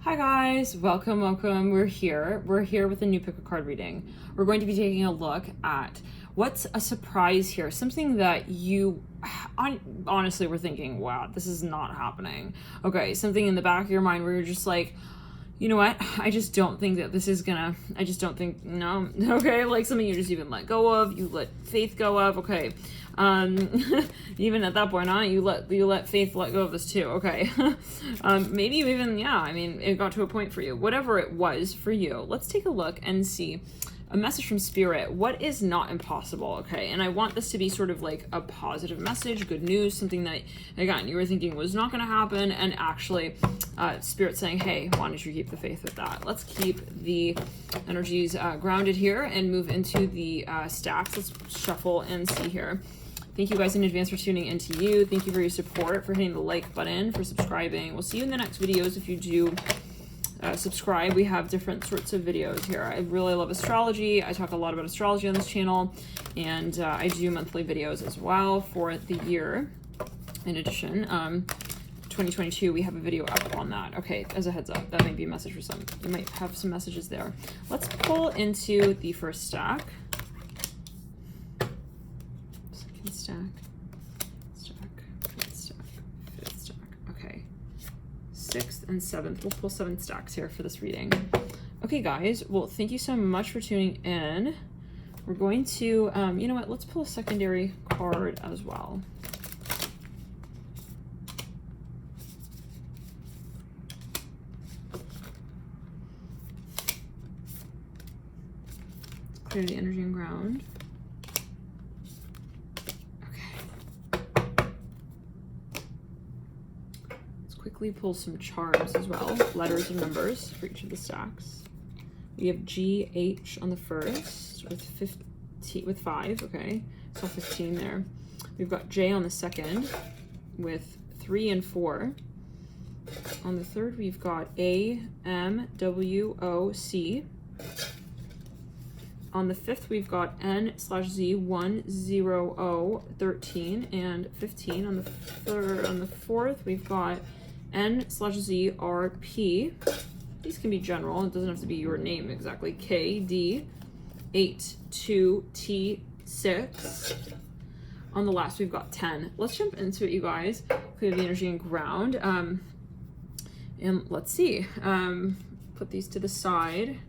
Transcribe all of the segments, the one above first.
Hi guys, welcome. We're here with a new pick a card reading. We're going to be taking a look at what's a surprise here, something that you honestly were thinking, wow, this is not happening. Okay, something in the back of your mind where you're just like, you know what, I just don't think that this is gonna, I just don't think, no, okay, like something you just even let go of, you let faith go of, okay. Even at that point, you let faith let go of this too, okay. Maybe you even, yeah, I mean, it got to a point for you. Whatever it was for you, let's take a look and see a message from Spirit. What is not impossible, okay? And I want this to be sort of like a positive message, good news, something that, again, you were thinking was not going to happen, and actually Spirit saying, hey, why don't you keep the faith with that? Let's keep the energies grounded here and move into the stacks. Let's shuffle and see here. Thank you guys in advance for tuning in to you. Thank you for your support, for hitting the like button, for subscribing. We'll see you in the next videos if you do subscribe. We have different sorts of videos here. I really love astrology. I talk a lot about astrology on this channel, and I do monthly videos as well for the year. In addition, 2022, we have a video up on that. Okay, as a heads up, that might be a message for some. You might have some messages there. Let's pull into the first stack. Second stack, fifth stack. Okay. 6th and 7th. We'll pull 7 stacks here for this reading. Okay, guys. Well, thank you so much for tuning in. We're going to, you know what? Let's pull a secondary card as well. Clear the energy and ground. Quickly pull some charms as well, letters and numbers for each of the stacks. We have GH on the first with 5, okay, so 15 there. We've got J on the second with 3 and 4. On the third, we've got AMWOC. On the fifth, we've got N/Z 10013 and 15. On the fourth, we've got N/Z RP. These can be general. It doesn't have to be your name exactly. KD 82T6. On the last, we've got 10. Let's jump into it, you guys. Clear the energy and ground. And let's see. Put these to the side.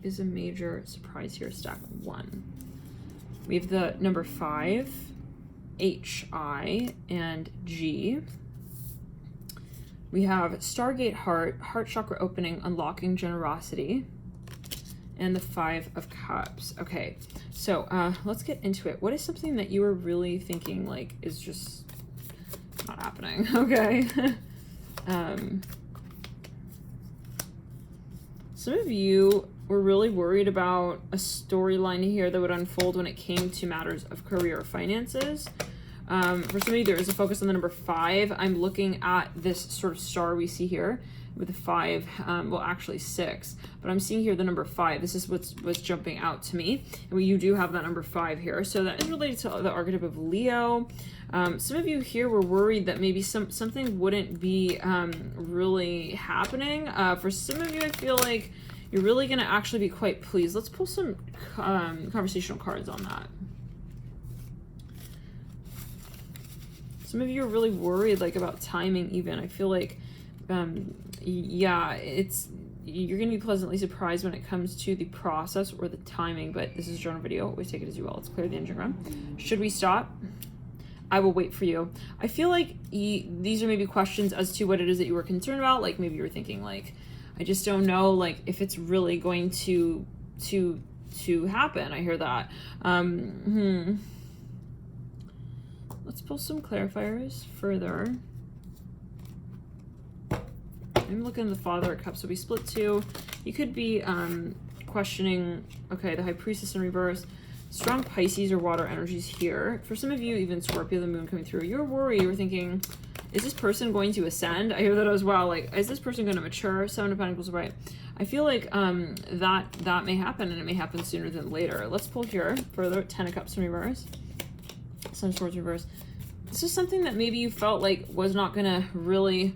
Is a major surprise here. Stack 1. We have the number 5, HI, and G. We have Stargate Heart, Heart Chakra opening, unlocking generosity, and the 5 of Cups. Okay, so let's get into it. What is something that you were really thinking like is just not happening? Okay. Some of you were really worried about a storyline here that would unfold when it came to matters of career or finances. For some of you, there is a focus on the number 5. I'm looking at this sort of star we see here with the 5, well, actually 6, but I'm seeing here the number 5. This is what's jumping out to me. And you do have that number 5 here. So that is related to the archetype of Leo. Some of you here were worried that maybe something wouldn't be really happening. For some of you, I feel like you're really going to actually be quite pleased. Let's pull some conversational cards on that. Some of you are really worried like about timing even. I feel like, yeah, you're going to be pleasantly surprised when it comes to the process or the timing, but this is a general video. Always take it as you will. Let's clear the engine ground. Should we stop? I will wait for you. I feel like these are maybe questions as to what it is that you were concerned about. Like maybe you were thinking like, I just don't know, like, if it's really going to happen. I hear that. Let's pull some clarifiers further. I'm looking at the Father of Cups, so we split 2. You could be questioning, okay, the High Priestess in reverse. Strong Pisces or water energies here. For some of you, even Scorpio, the moon coming through. You're worried. You were thinking, Is this person going to ascend? I hear that as well. Like, is this person going to mature? Seven of Pentacles, right? I feel like that may happen, and it may happen sooner than later. Let's pull here further. 10 of Cups in reverse. Some Swords reverse. This is something that maybe you felt like was not going to really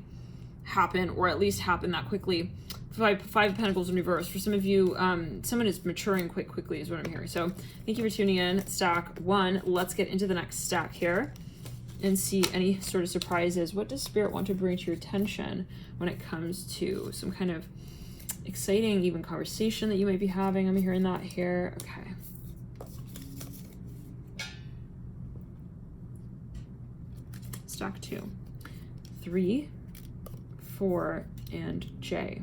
happen, or at least happen that quickly. Five of Pentacles in reverse. For some of you, someone is maturing quite quickly is what I'm hearing. So thank you for tuning in. Stack 1. Let's get into the next stack here and see any sort of surprises. What does Spirit want to bring to your attention when it comes to some kind of exciting, even conversation that you might be having? I'm hearing that here. Okay. Stack 2. 3, 4, and J.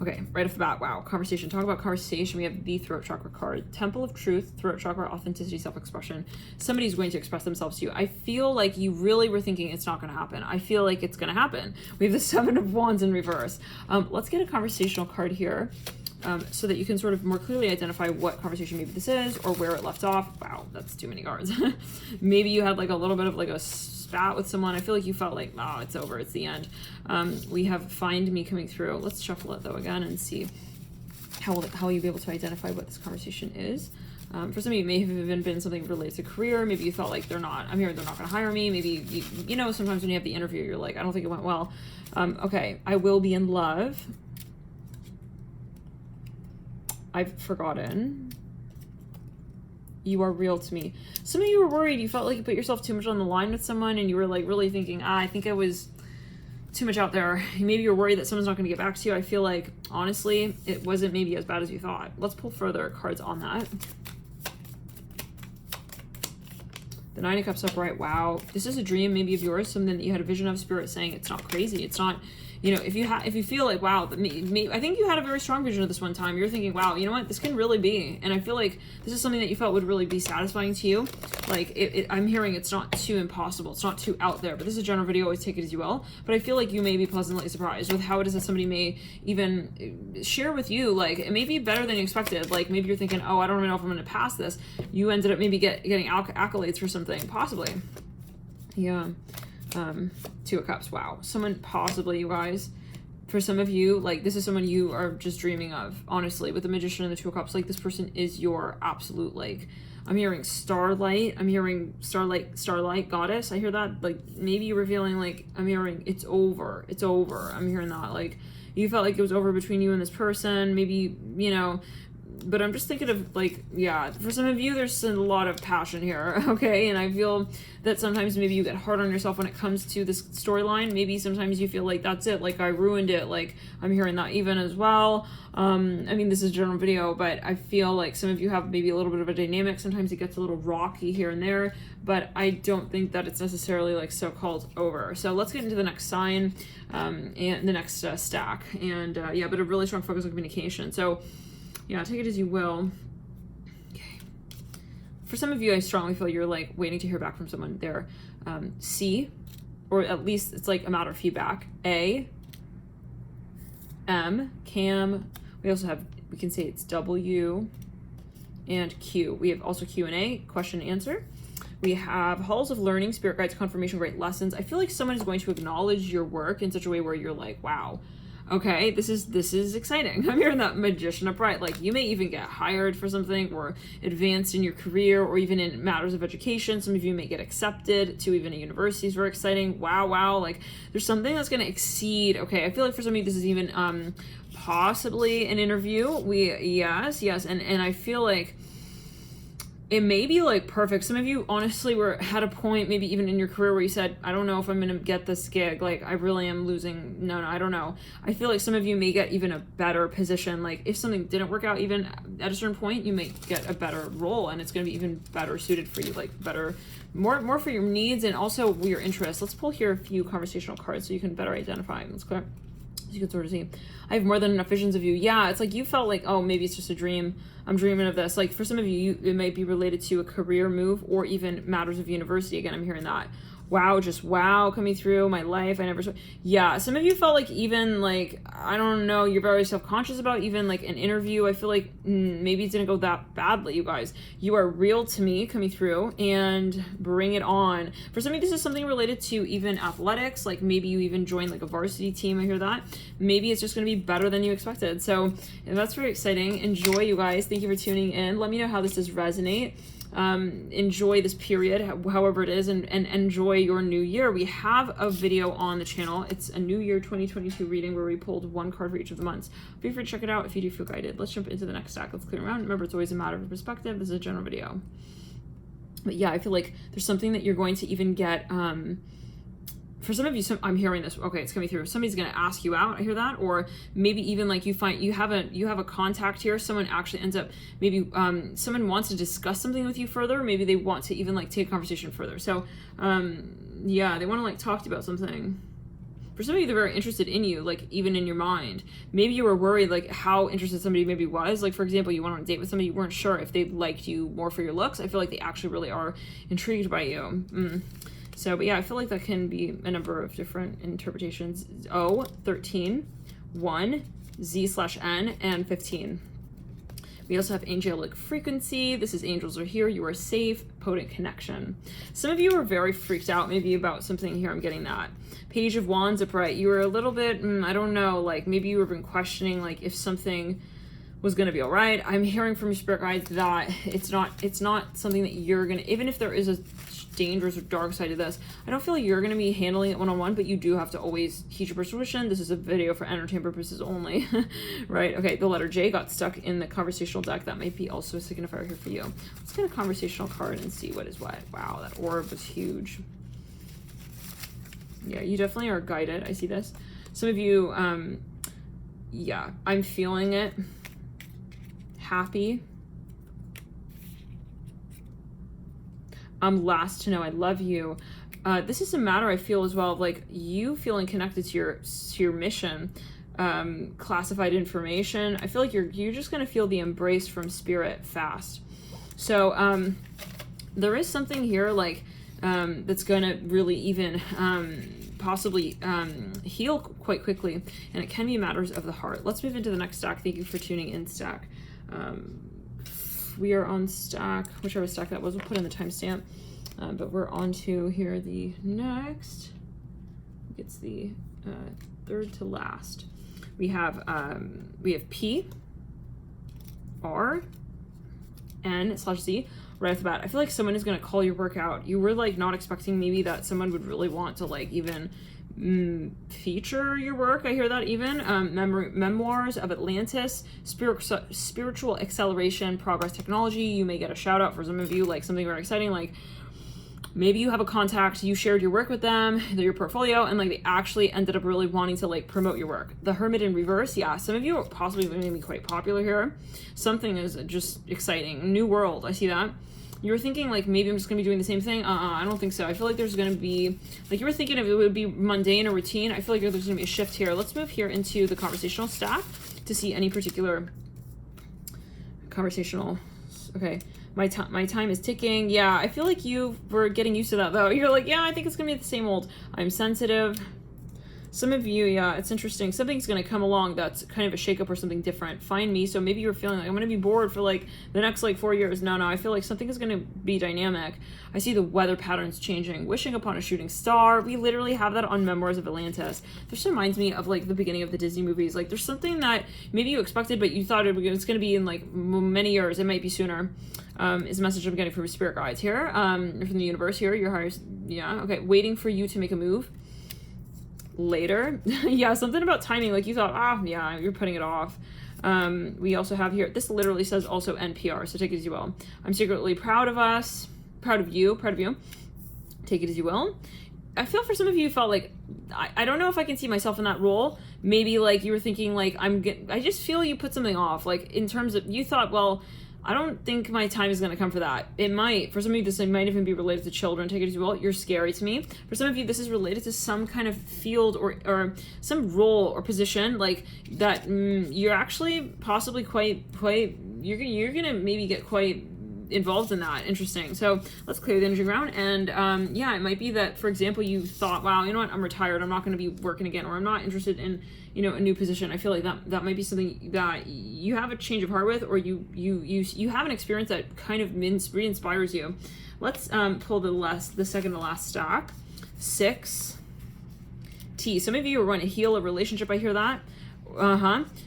Okay, right off the bat, wow, conversation. Talk about conversation. We have the Throat Chakra card. Temple of Truth, Throat Chakra, authenticity, self-expression. Somebody's going to express themselves to you. I feel like you really were thinking it's not going to happen. I feel like it's going to happen. We have the Seven of Wands in reverse. Let's get a conversational card here so that you can sort of more clearly identify what conversation maybe this is or where it left off. Wow, that's too many cards. Maybe you had like a little bit of like a spat with someone. I feel like you felt like, oh, it's over, it's the end. We have Find Me coming through. Let's shuffle it though again and see how you'll be able to identify what this conversation is. For some of you, it may have even been something related to career. Maybe you felt like I'm here, they're not going to hire me. Maybe, you know, sometimes when you have the interview, you're like, I don't think it went well. Okay, I will be in love. I've forgotten. You are real to me. Some of you were worried. You felt like you put yourself too much on the line with someone, and you were like really thinking, I think I was too much out there. Maybe you're worried that someone's not going to get back to you. I feel like, honestly, it wasn't maybe as bad as you thought. Let's pull further cards on that. The Nine of Cups upright. Wow. This is a dream maybe of yours, something that you had a vision of, Spirit saying it's not crazy. It's not, you know, if you feel like, wow, I think you had a very strong vision of this one time. You're thinking, wow, you know what, this can really be. And I feel like this is something that you felt would really be satisfying to you. Like, I'm hearing it's not too impossible. It's not too out there. But this is a general video. Always take it as you will. But I feel like you may be pleasantly surprised with how it is that somebody may even share with you. Like, it may be better than you expected. Like, maybe you're thinking, oh, I don't even know if I'm going to pass this. You ended up maybe getting accolades for something. Possibly. Yeah. Two of Cups. Wow. Someone possibly, you guys, for some of you, like, this is someone you are just dreaming of, honestly, with the Magician and the Two of Cups. Like, this person is your absolute, like, I'm hearing starlight. I'm hearing starlight goddess. I hear that. Like, maybe you were feeling like, I'm hearing it's over. It's over. I'm hearing that. Like, you felt like it was over between you and this person. Maybe, you know, but I'm just thinking of, like, yeah, for some of you, there's a lot of passion here, okay? And I feel that sometimes maybe you get hard on yourself when it comes to this storyline. Maybe sometimes you feel like that's it, like I ruined it. Like, I'm hearing that even as well. I mean, this is a general video, but I feel like some of you have maybe a little bit of a dynamic. Sometimes it gets a little rocky here and there, but I don't think that it's necessarily like so-called over. So let's get into the next sign and the next stack. And yeah, but a really strong focus on communication. So yeah, take it as you will. Okay. For some of you, I strongly feel you're like waiting to hear back from someone there. C, or at least it's like a matter of feedback. A, M, Cam. We also have, we can say it's W and Q. We have also Q&A, question and answer. We have halls of learning, spirit guides, confirmation, great lessons. I feel like someone is going to acknowledge your work in such a way where you're like, wow, okay, this is exciting. I'm hearing that Magician upright. Like, you may even get hired for something or advanced in your career or even in matters of education. Some of you may get accepted to even a university. Is very exciting. Wow. Like, there's something that's going to exceed. Okay, I feel like for some of you, this is even possibly an interview. Yes. And I feel like it may be like perfect. Some of you honestly were at a point, maybe even in your career, where you said, I don't know if I'm going to get this gig. Like, I really am losing. No, I don't know. I feel like some of you may get even a better position. Like, if something didn't work out, even at a certain point, you may get a better role and it's going to be even better suited for you, like better, more for your needs and also your interests. Let's pull here a few conversational cards so you can better identify. Let's clear. You can sort of see, I have more than enough visions of you. Yeah, it's like you felt like, oh, maybe it's just a dream. I'm dreaming of this. Like, for some of you, it might be related to a career move or even matters of university. Again, I'm hearing that. wow, just wow coming through my life. I never saw. Yeah, some of you felt like even like, I don't know, you're very self-conscious about even like an interview. I feel like maybe it didn't go that badly, you guys. You are real to me coming through, and bring it on. For some of you, this is something related to even athletics. Like maybe you even joined like a varsity team. I hear that. Maybe it's just going to be better than you expected. So that's very exciting. Enjoy, you guys. Thank you for tuning in. Let me know how this does resonate. Enjoy this period, however it is, and enjoy your new year. We have a video on the channel. It's a new year 2022 reading where we pulled one card for each of the months. Feel free to check it out if you do feel guided. Let's jump into the next stack. Let's clear around. Remember, it's always a matter of perspective. This is a general video. But yeah, I feel like there's something that you're going to even get, for some of you, I'm hearing this. Okay, it's coming through. Somebody's going to ask you out. I hear that. Or maybe even like you find you have a contact here. Someone actually ends up, maybe someone wants to discuss something with you further. Maybe they want to even like take a conversation further. So yeah, they want to like talk to you about something. For some of you, they're very interested in you, like even in your mind. Maybe you were worried like how interested somebody maybe was. Like for example, you went on a date with somebody, you weren't sure if they liked you more for your looks. I feel like they actually really are intrigued by you. So, but yeah, I feel like that can be a number of different interpretations. 13, 1, Z/N, and 15. We also have angelic frequency. This is angels are here. You are safe. Potent connection. Some of you are very freaked out maybe about something here. I'm getting that. Page of Wands upright. You were a little bit, I don't know, like maybe you were been questioning like if something was going to be all right. I'm hearing from your spirit guides that it's not something that you're going to, even if there is a dangerous or dark side of this, I don't feel like you're going to be handling it one-on-one, but you do have to always heed your persuasion. This is a video for entertainment purposes only. Right? Okay, the letter J got stuck in the conversational deck. That might be also a signifier here for you. Let's get a conversational card and see what is what. Wow, that orb was huge. Yeah, you definitely are guided. I see this. Some of you, yeah, I'm feeling it. Happy. Last to know I love you. This is a matter I feel as well of like you feeling connected to your mission, classified information. I feel like you're just gonna feel the embrace from spirit fast. So there is something here like that's gonna really even possibly heal quite quickly, and it can be matters of the heart. Let's move into the next stack. Thank you for tuning in, stack. We are on stack, whichever stack that was, we'll put in the timestamp. But we're on to here the next. It's the third to last. We have P, R, N/Z right off the bat. I feel like someone is gonna call your work out. You were like not expecting maybe that someone would really want to like even feature your work. I hear that even memoirs of Atlantis, spiritual acceleration, progress technology. You may get a shout out for some of you, like something very exciting, like maybe you have a contact, you shared your work with them, your portfolio, and like they actually ended up really wanting to like promote your work. The Hermit in reverse, yeah, some of you are possibly going to be quite popular here. Something is just exciting. New world, I see that. You were thinking like maybe I'm just gonna be doing the same thing. I don't think so. I feel like there's gonna be, like you were thinking if it would be mundane or routine. I feel like there's gonna be a shift here. Let's move here into the conversational stack to see any particular conversational. Okay, my time is ticking. Yeah, I feel like you were getting used to that though. You're like, yeah, I think it's gonna be the same old. I'm sensitive. Some of you, yeah, it's interesting. Something's going to come along that's kind of a shakeup or something different. Find me. So maybe you're feeling like I'm going to be bored for like the next like 4 years. No, I feel like something is going to be dynamic. I see the weather patterns changing. Wishing upon a shooting star. We literally have that on Memoirs of Atlantis. This reminds me of like the beginning of the Disney movies. Like there's something that maybe you expected, but you thought it's going to be in like many years. It might be sooner. Is a message I'm getting from your spirit guides here. From the universe here. Your highest. Yeah. Okay. Waiting for you to make a move. Later. Yeah, something about timing, like you thought, yeah, you're putting it off. We also have here, this literally says also NPR, so take it as you will. I'm secretly proud of us, proud of you, take it as you will. I feel for some of you felt like, I don't know if I can see myself in that role. Maybe like you were thinking like, I just feel you put something off, like in terms of, you thought, well, I don't think my time is going to come for that. It might. For some of you, this might even be related to children. Take it as you will. You're scary to me. For some of you, this is related to some kind of field or some role or position like that. You're actually possibly quite. You're going to maybe get quite involved in that. Interesting. So let's clear the energy ground. And yeah, it might be that, for example, you thought, wow, you know what, I'm retired, I'm not going to be working again, or I'm not interested in, you know, a new position. I feel like that might be something that you have a change of heart with, or you have an experience that kind of re-inspires you. Let's pull the second to last stack. 6 T. Some of you are going to heal a relationship. I hear that.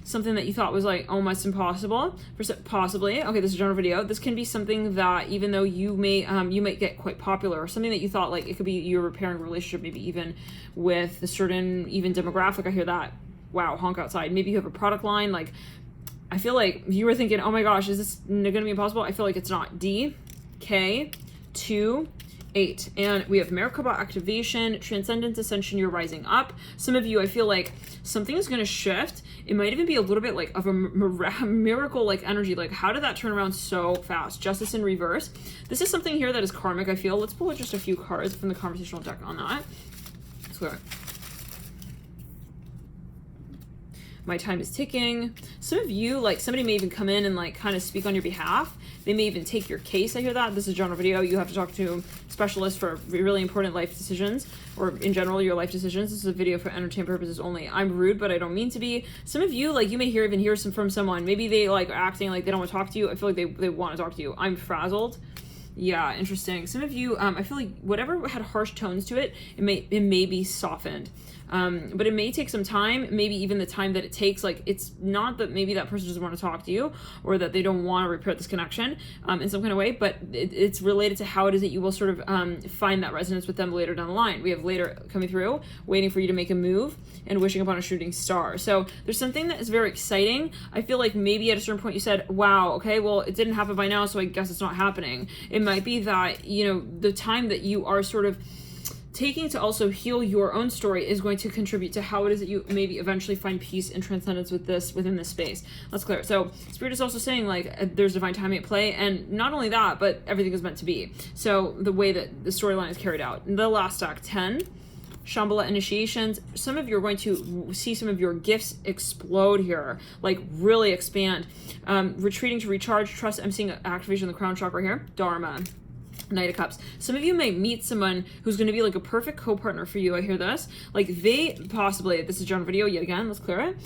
Something that you thought was like almost impossible, possibly. Okay, this is a general video. This can be something that, even though you might get quite popular, or something that you thought, like, it could be you're repairing a relationship, maybe even with a certain even demographic. I hear that. Wow, honk outside. Maybe you have a product line. Like, I feel like you were thinking, oh my gosh, is this going to be impossible? I feel like it's not. D, K, 2, 8. And we have Merkaba activation, transcendence, ascension, you're rising up. Some of you, I feel like something is going to shift. It might even be a little bit like of a miracle like energy. Like, how did that turn around so fast? Justice in reverse. This is something here that is karmic, I feel. Let's pull just a few cards from the conversational deck on that. So, my time is ticking. Some of you, like, somebody may even come in and like kind of speak on your behalf. They may even take your case. I hear that. This is a general video. You have to talk to specialists for really important life decisions, or in general, your life decisions. This is a video for entertainment purposes only. I'm rude, but I don't mean to be. Some of you, like, you may even hear from someone. Maybe they like are acting like they don't want to talk to you. I feel like they want to talk to you. I'm frazzled. Yeah, interesting. Some of you, I feel like whatever had harsh tones to it, it may be softened. But it may take some time, maybe even the time that it takes. Like, it's not that maybe that person doesn't want to talk to you, or that they don't want to repair this connection in some kind of way, but it's related to how it is that you will sort of find that resonance with them later down the line. We have later coming through, waiting for you to make a move, and wishing upon a shooting star. So there's something that is very exciting. I feel like maybe at a certain point you said, wow, okay, well, it didn't happen by now, so I guess it's not happening. It might be that, you know, the time that you are sort of taking to also heal your own story is going to contribute to how it is that you maybe eventually find peace and transcendence within this space. Let's clear it. So Spirit is also saying, like, there's divine timing at play, and not only that, but everything is meant to be. So the way that the storyline is carried out. The last stack, 10. Shambhala initiations. Some of you are going to see some of your gifts explode here, like really expand. Retreating to recharge, trust. I'm seeing activation of the crown chakra here. Dharma. Knight of Cups. Some of you may meet someone who's going to be like a perfect co-partner for you. I hear this. Like, they possibly, this is a general video yet again. Let's clear it.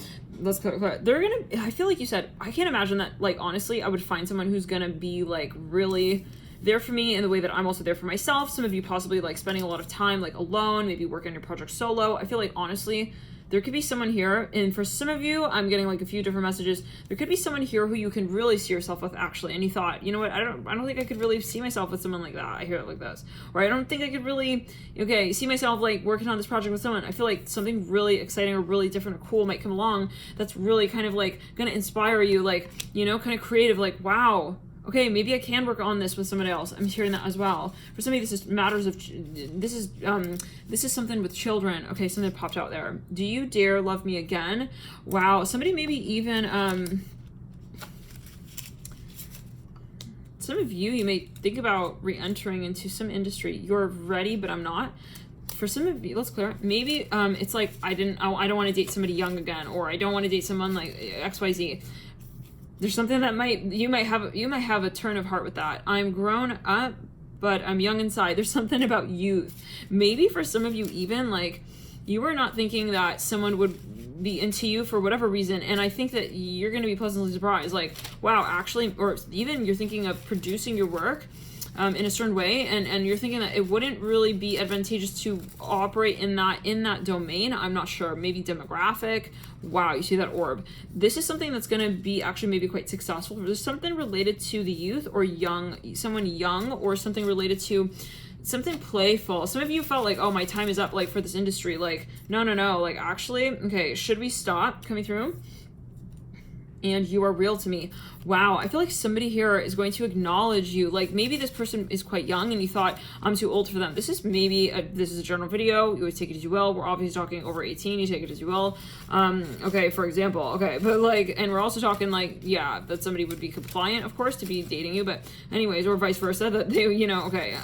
Let's clear it. They're going to, I feel like you said, I can't imagine that, like, honestly, I would find someone who's going to be like really there for me in the way that I'm also there for myself. Some of you possibly like spending a lot of time like alone, maybe working on your project solo. I feel like, honestly, there could be someone here, and for some of you, I'm getting like a few different messages. There could be someone here who you can really see yourself with, actually. And you thought, you know what, I don't think I could really see myself with someone like that. I hear it like this. Or I don't think I could really, see myself like working on this project with someone. I feel like something really exciting or really different or cool might come along that's really kind of like gonna inspire you, like, kind of creative, like, wow. Okay, maybe I can work on this with someone else. I'm hearing that as well. For some of you, this is matters of, this is something with children. Okay, something popped out there. Do you dare love me again? Wow, somebody maybe even, some of you may think about re-entering into some industry. You're ready, but I'm not. For some of you, let's clear it. Maybe it's like, I don't want to date somebody young again, or I don't want to date someone like XYZ. There's something that you might have a turn of heart with that. I'm grown up, but I'm young inside. There's something about youth. Maybe for some of you, even like, you were not thinking that someone would be into you for whatever reason, and I think that you're going to be pleasantly surprised. Like, wow, actually, or even you're thinking of producing your work in a certain way, and you're thinking that it wouldn't really be advantageous to operate in that domain. I'm not sure. Maybe demographic. Wow, you see that orb. This is something that's going to be actually maybe quite successful. There's something related to the youth or someone young, or something related to something playful. Some of you felt like, oh, my time is up, like, for this industry. Like, no, like, actually, okay, should we stop coming through? And you are real to me. Wow, I feel like somebody here is going to acknowledge you. Like, maybe this person is quite young and you thought, I'm too old for them. This is this is a general video. You always take it as you will. We're obviously talking over 18. You take it as you will. Okay, for example. Okay, but like, and we're also talking like, yeah, that somebody would be compliant, of course, to be dating you. But anyways, or vice versa, that they, okay.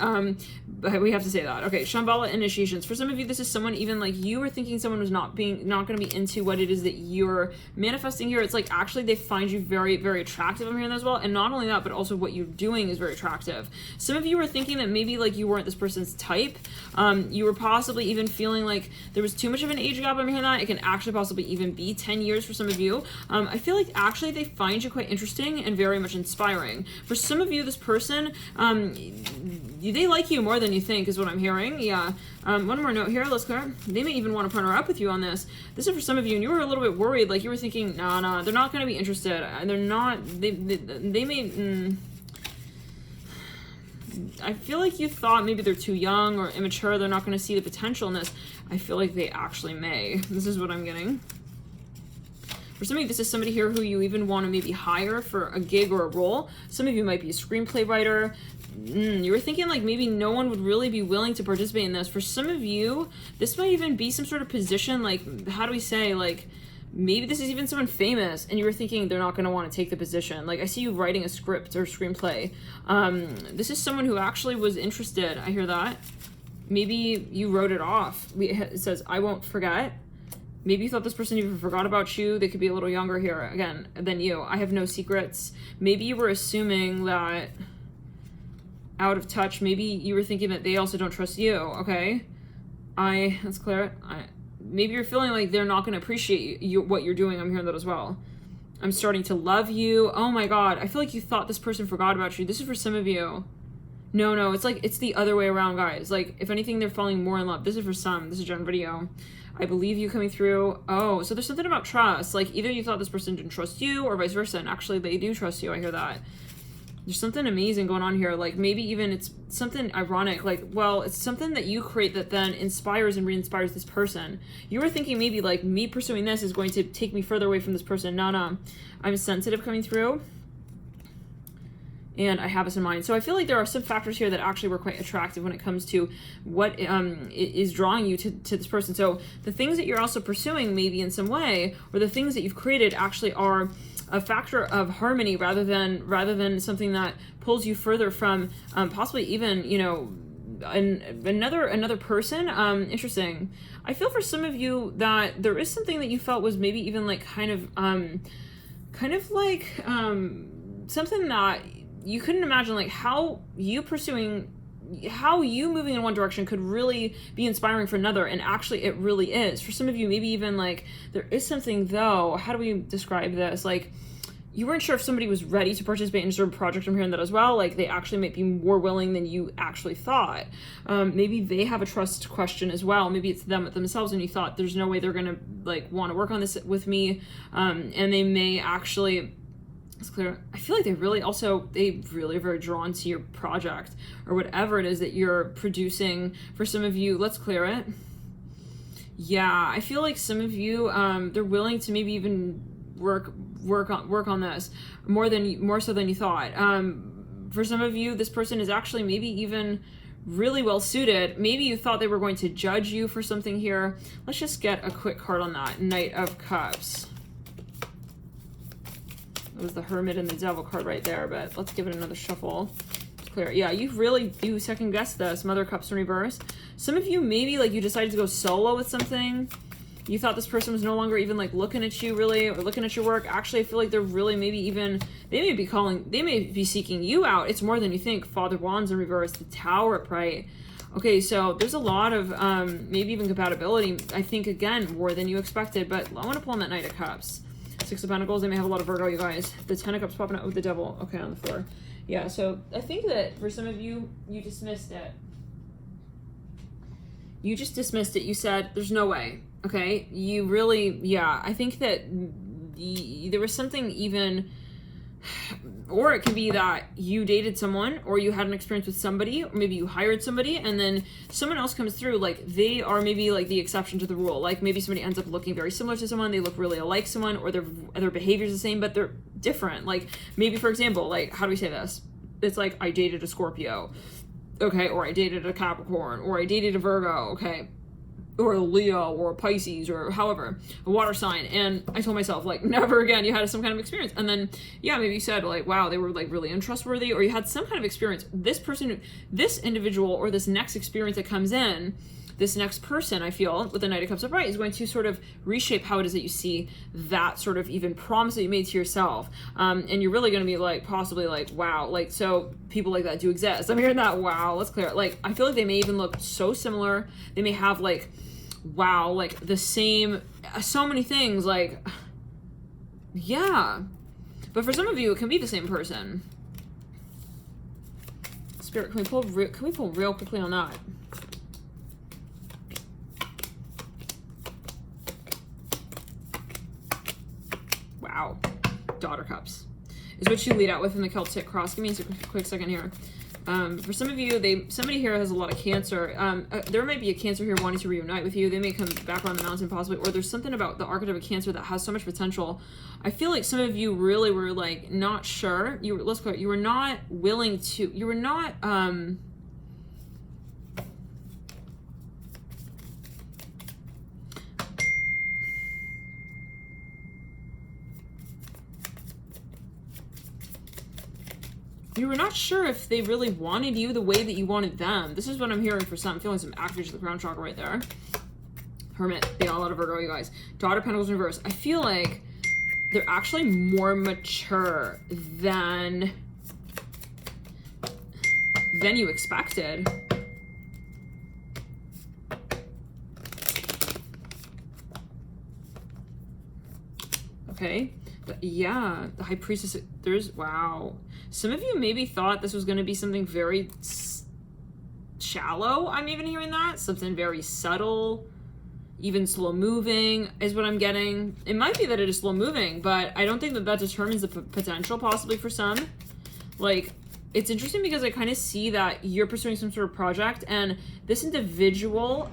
we have to say that. Okay, Shambhala initiations. For some of you, this is someone even like you were thinking someone was not going to be into what it is that you're manifesting here. It's like actually they find you very, very attractive. I'm hearing that as well. And not only that, but also what you're doing is very attractive. Some of you were thinking that maybe like you weren't this person's type. You were possibly even feeling like there was too much of an age gap. I'm hearing that. It can actually possibly even be 10 years for some of you. I feel like actually they find you quite interesting and very much inspiring. For some of you, this person, they like you more than you think is what I'm hearing. Yeah. One more note here. Let's clear. They may even want to partner up with you on this. This is for some of you, and you were a little bit worried. Like you were thinking, nah, they're not going to be interested. They're not. They may. I feel like you thought maybe they're too young or immature. They're not going to see the potential in this. I feel like they actually may. This is what I'm getting. For some of you, this is somebody here who you even want to maybe hire for a gig or a role. Some of you might be a screenplay writer. You were thinking like maybe no one would really be willing to participate in this. For some of you, this might even be some sort of position, like, how do we say, like, maybe this is even someone famous and you were thinking they're not going to want to take the position. Like I see you writing a script or screenplay. This is someone who actually was interested. I hear that. Maybe you wrote it off. It says, I won't forget. Maybe you thought this person even forgot about you. They could be a little younger here, again, than you. I have no secrets. Maybe you were assuming that out of touch. Maybe you were thinking that they also don't trust you, okay? That's clear. Maybe you're feeling like they're not going to appreciate what you're doing. I'm hearing that as well. I'm starting to love you. Oh my God. I feel like you thought this person forgot about you. This is for some of you. No, it's like, it's the other way around, guys. Like, if anything, they're falling more in love. This is for some. This is a general video. I believe you coming through. Oh, so there's something about trust. Like, either you thought this person didn't trust you or vice versa, and actually they do trust you. I hear that. There's something amazing going on here. Like, maybe even it's something ironic. Like, well, it's something that you create that then inspires and re-inspires this person. You were thinking maybe, like, me pursuing this is going to take me further away from this person. No. I'm sensitive coming through. And I have this in mind. So I feel like there are some factors here that actually were quite attractive when it comes to what is drawing you to this person. So the things that you're also pursuing maybe in some way, or the things that you've created actually are a factor of harmony rather than something that pulls you further from possibly even, you know, another person. Interesting. I feel for some of you that there is something that you felt was maybe even like kind of like something that you couldn't imagine, like how you moving in one direction could really be inspiring for another, and actually it really is. For some of you, maybe even like there is something though, how do we describe this? Like you weren't sure if somebody was ready to participate in a certain project. I'm hearing that as well. Like they actually might be more willing than you actually thought. Maybe they have a trust question as well. Maybe it's them themselves and you thought there's no way they're gonna like want to work on this with me. And they may actually, it's clear. I feel like they really are very drawn to your project or whatever it is that you're producing. For some of you, let's clear it. Yeah, I feel like some of you, they're willing to maybe even work on this more so than you thought. For some of you, this person is actually maybe even really well suited. Maybe you thought they were going to judge you for something here. Let's just get a quick card on that. Knight of Cups. It was the Hermit and the Devil card right there, but let's give it another shuffle. It's clear. Yeah, you second guessed this. Mother of Cups in reverse. Some of you maybe like you decided to go solo with something. You thought this person was no longer even like looking at you really or looking at your work. Actually, I feel like they're really maybe even, they may be seeking you out. It's more than you think. Father of Wands in reverse, the Tower upright. Okay, so there's a lot of maybe even compatibility. I think, again, more than you expected, but I want to pull on that Knight of Cups. Six of Pentacles, they may have a lot of Virgo, you guys. The Ten of Cups popping out with the Devil. Okay, on the floor. Yeah, so I think that for some of you, you dismissed it. You just dismissed it. You said, there's no way. Okay, you really, yeah. I think that there was something even, or it could be that you dated someone or you had an experience with somebody, or maybe you hired somebody and then someone else comes through, like they are maybe like the exception to the rule. Like maybe somebody ends up looking very similar to someone, they look really alike someone, or their behavior's the same, but they're different. Like maybe, for example, like, how do we say this? It's like, I dated a Scorpio, okay, or I dated a Capricorn, or I dated a Virgo, okay. or a Leo or a Pisces or however, a water sign. And I told myself, like, never again. You had some kind of experience. And then, yeah, maybe you said, like, wow, they were like really untrustworthy, or you had some kind of experience. This person, this individual, or this next experience that comes in, this next person, I feel, with the Knight of Cups upright, is going to sort of reshape how it is that you see that sort of even promise that you made to yourself. And you're really going to be like, possibly like, wow, like, so people like that do exist. I'm hearing that, wow, let's clear it. Like, I feel like they may even look so similar. They may have like, wow, like the same, so many things, like, yeah. But for some of you, it can be the same person. Spirit, can we pull real quickly on that? Wow. Daughter Cups is what you lead out with in the Celtic cross. Give me a quick second here. For some of you, somebody here has a lot of Cancer. There might be a Cancer here wanting to reunite with you. They may come back around the mountain possibly, or there's something about the archetype of Cancer that has so much potential. I feel like some of you really were like not sure. You were not willing to. You were not. You were not sure if they really wanted you the way that you wanted them. This is what I'm hearing for some. I'm feeling some activation of the crown chakra right there. Hermit, they all out of Virgo, you guys. Daughter Pentacles in reverse. I feel like they're actually more mature than you expected. Okay. Yeah, the High Priestess, wow. Some of you maybe thought this was going to be something very shallow. I'm even hearing that. Something very subtle, even slow moving is what I'm getting. It might be that it is slow moving, but I don't think that determines the potential possibly for some. Like, it's interesting because I kind of see that you're pursuing some sort of project, and this individual,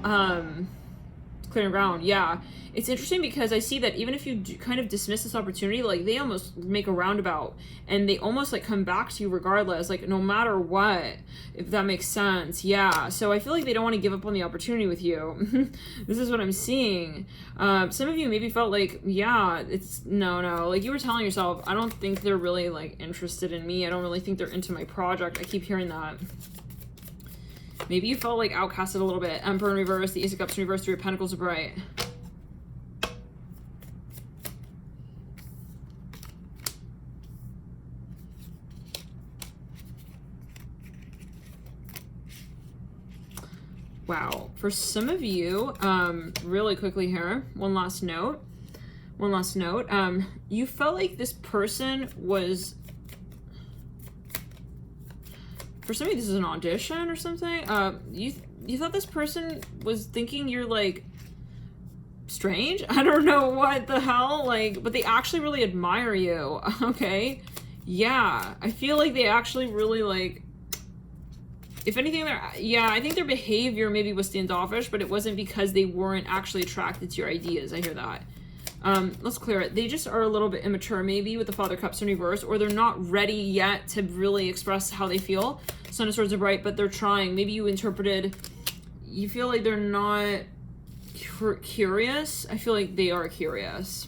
clearing ground, yeah. It's interesting because I see that even if you kind of dismiss this opportunity, like they almost make a roundabout and they almost like come back to you regardless, like no matter what, if that makes sense. Yeah. So I feel like they don't want to give up on the opportunity with you. This is what I'm seeing. Some of you maybe felt like, yeah, it's no, like you were telling yourself, I don't think they're really like interested in me. I don't really think they're into my project. I keep hearing that. Maybe you felt like outcasted a little bit. Emperor in reverse, the Ace of Cups in reverse, Three of Pentacles upright. Wow. For some of you, really quickly here, one last note. You felt like this person was, for some of you, this is an audition or something. You thought this person was thinking you're like strange. I don't know what the hell, like, but they actually really admire you. Okay. Yeah. I feel like they actually really like, if anything, I think their behavior maybe was standoffish, but it wasn't because they weren't actually attracted to your ideas. I hear that. Let's clear it. They just are a little bit immature, maybe, with the Father Cups in reverse, or they're not ready yet to really express how they feel. Son of Swords are bright, but they're trying. Maybe you feel like they're not curious. I feel like they are curious.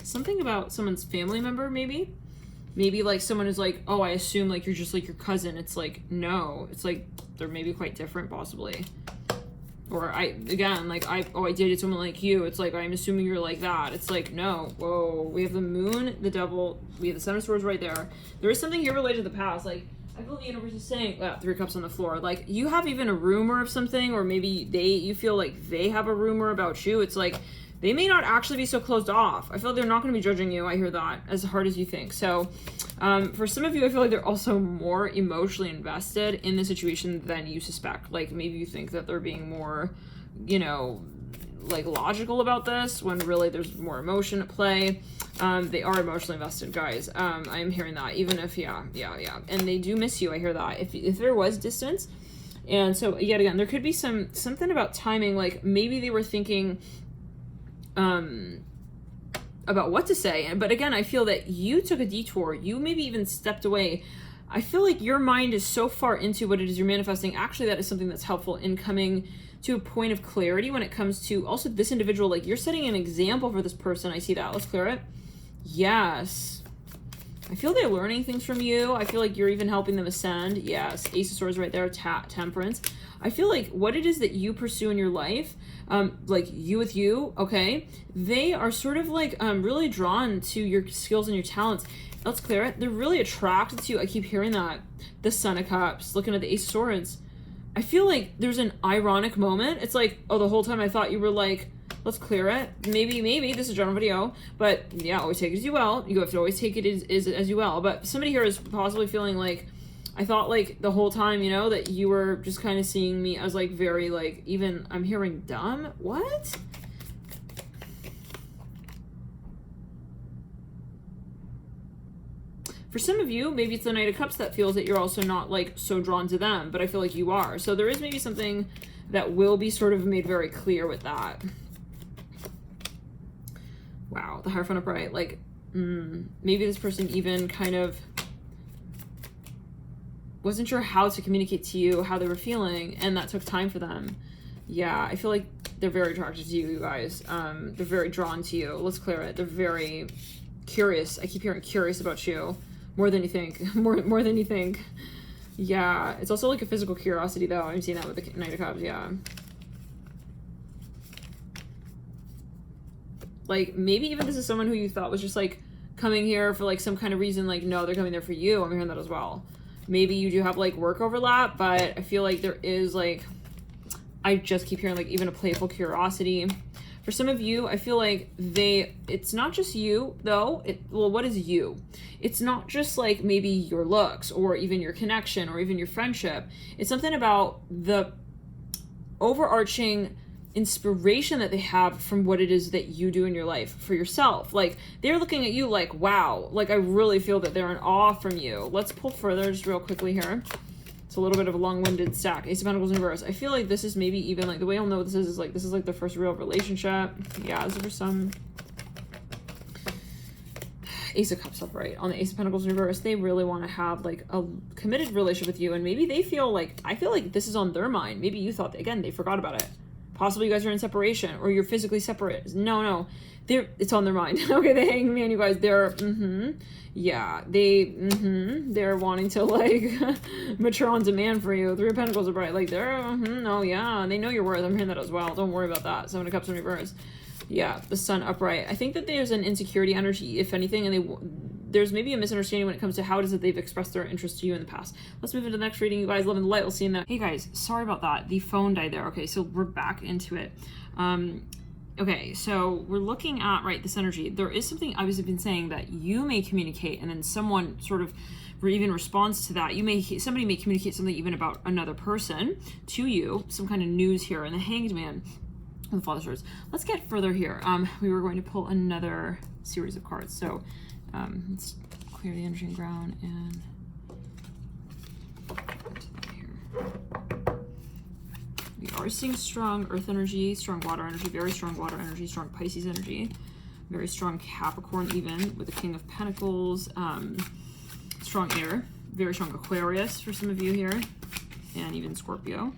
Something about someone's family member, maybe like someone is like, oh, I assume like you're just like your cousin. It's like, no, it's like they're maybe quite different possibly. Or I dated someone like you. It's like, I'm assuming you're like that. It's like, no, whoa, we have the moon, the devil, we have the Seven of Swords right there. There is something here related to the past. Like, I feel the universe is saying, Three Cups on the floor. Like, you have even a rumor of something, or maybe you feel like they have a rumor about you. It's like, they may not actually be so closed off. I feel like they're not going to be judging you. I hear that as hard as you think. So for some of you, I feel like they're also more emotionally invested in the situation than you suspect. Like maybe you think that they're being more, like logical about this when really there's more emotion at play. They are emotionally invested, guys. I'm hearing that, even if, yeah. And they do miss you. I hear that. If there was distance. And so yet again, there could be something about timing. Like maybe they were thinking, about what to say. But again, I feel that you took a detour. You maybe even stepped away I feel like your mind is so far into what it is you're manifesting. Actually, that is something that's helpful in coming to a point of clarity when it comes to also this individual. Like, you're setting an example for this person. I see that. Let's clear it. Yes. I feel they're learning things from you. I feel like you're even helping them ascend. Yes. Ace of Swords right there. Temperance. I feel like what it is that you pursue in your life, like you with you, okay, they are sort of like really drawn to your skills and your talents. Let's clear it. They're really attracted to you. I keep hearing that. The Son of Cups, looking at the Ace of Swords. I feel like there's an ironic moment. It's like, oh, the whole time I thought you were like, let's clear it. Maybe, this is a general video, but yeah, always take it as you will. You have to always take it as you will. But somebody here is possibly feeling like, I thought like the whole time, you know, that you were just kind of seeing me as like very like, even I'm hearing dumb. What? For some of you, maybe it's the Knight of Cups that feels that you're also not like so drawn to them, but I feel like you are. So there is maybe something that will be sort of made very clear with that. Wow, the Hierophant upright. Like, maybe this person even kind of wasn't sure how to communicate to you how they were feeling, and that took time for them. Yeah, I feel like they're very attracted to you, you guys. They're very drawn to you. Let's clear it. They're very curious. I keep hearing curious about you. More than you think. More than you think. Yeah. It's also like a physical curiosity, though. I'm seeing that with the Knight of Cups. Yeah. Like, maybe even this is someone who you thought was just, like, coming here for, like, some kind of reason. Like, no, they're coming there for you. I'm hearing that as well. Maybe you do have, like, work overlap, but I feel like there is, like, I just keep hearing, like, even a playful curiosity. For some of you, I feel like it's not just you, though. Well, what is you? It's not just, like, maybe your looks or even your connection or even your friendship. It's something about the overarching inspiration that they have from what it is that you do in your life for yourself. Like, they're looking at you like, wow, like, I really feel that they're in awe from you. Let's pull further just real quickly here. It's a little bit of a long-winded stack. Ace of Pentacles in reverse. I feel like this is maybe even like, the way I'll know this is like, this is like the first real relationship. Yeah, this is for some. Ace of Cups upright. On the Ace of Pentacles in reverse, they really want to have like a committed relationship with you, and maybe they feel like, I feel like this is on their mind. Maybe you thought, again, they forgot about it. Possibly you guys are in separation, or you're physically separate. No. It's on their mind. Okay, the Hanged Man, you guys, they're, yeah, they're wanting to, like, mature on demand for you. Three of Pentacles are bright. Like, they're, oh, yeah, they know your worth. I'm hearing that as well. Don't worry about that. Seven of Cups in reverse. Yeah, the Sun upright. I think that there's an insecurity energy, if anything, and there's maybe a misunderstanding when it comes to how it is that they've expressed their interest to you in the past. Let's move into the next reading, you guys. Love and light. We'll see you in that. Hey, guys, sorry about that. The phone died there. Okay, so we're back into it. Okay, so we're looking at, right, this energy. There is something obviously been saying that you may communicate, and then someone sort of even responds to that. Somebody may communicate something even about another person to you, some kind of news here. And the Hanged Man, the Father of Swords. Let's get further here. We were going to pull another series of cards. So let's clear the energy and ground and here. We are seeing strong earth energy, strong water energy, very strong water energy, strong Pisces energy, very strong Capricorn even with the King of Pentacles, strong air, very strong Aquarius for some of you here, and even Scorpio.